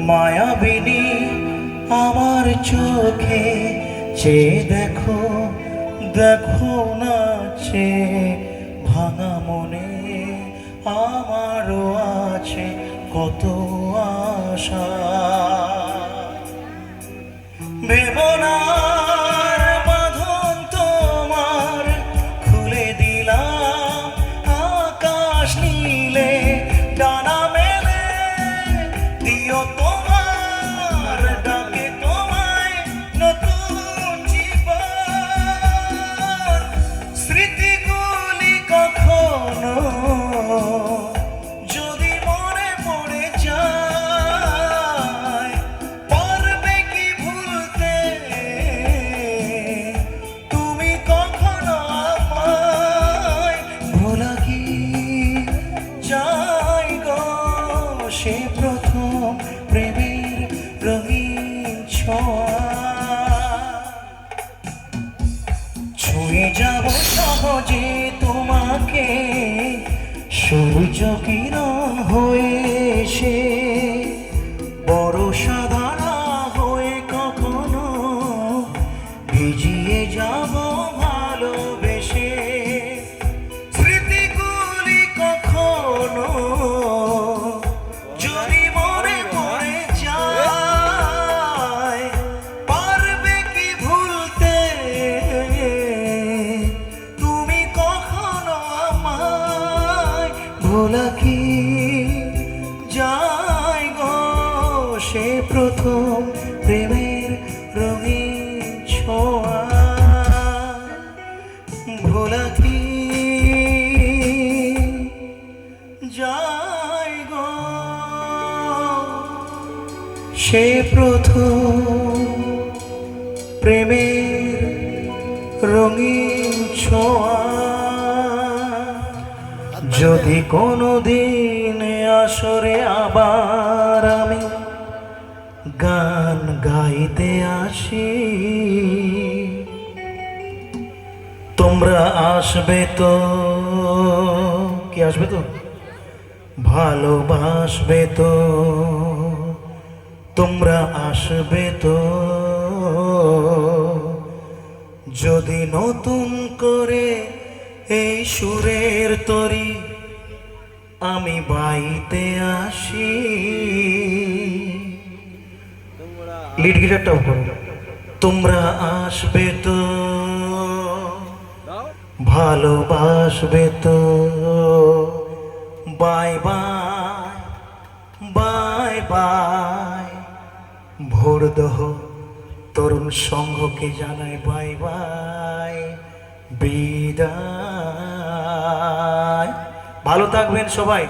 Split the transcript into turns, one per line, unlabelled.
মায়াবিনী আমার চোখে চেয়ে দেখো, দেখো নাচে ভাঙা মনে আমারও আছে কত আশা। বেদনার বাঁধন তোমার খুলে দিলাম, আকাশ নীলে ডানা মেলে দিও তোমার ডাকে তোমায় নতুন জীবন। স্মৃতিগুলি কখনো যদি মনে পড়ে যায়, পারবে কি ভুলতে তুমি কখনো আমায়? ভোলা কি যায় গো সে প্রথম প্রেমের রঙিন ছোঁয়া? ছুঁয়ে যাব সহজে তোমাকে সূর্য কিরণ হয়ে এসে, বরষা ধারা হয়ে কখনো ভিজিয়ে যাব ভালোবেসে। স্মৃতিগুলি কখনো যদি মনে পড়ে যায়, পারবে কি ভুলতে তুমি কখনো আমায়? ভোলা কি যায় গো সে প্রথম প্রেমের রঙিন ছোঁয়া? ভোলা কি যায় গো সে প্রথম প্রেমের রঙিন ছোঁয়া? যদি কোনো দিন আসরে আবার আমি গান গাইতে আসি, তোমরা আসবে তো? কি আসবে তো? ভালোবাসবে তো? তোমরা আসবে তো? যদি নতুন করে এই সুরের তরি আমি বাইতে আসি। লিড গিটারটাও করো। তোমরা আসবে তো? ভালোবাসবে তো? Bye bye bye bye. ভোরদহ তরুণ সংঘকে জানাই বাই বাই বিদায়। ভালো থাকবেন সবাই।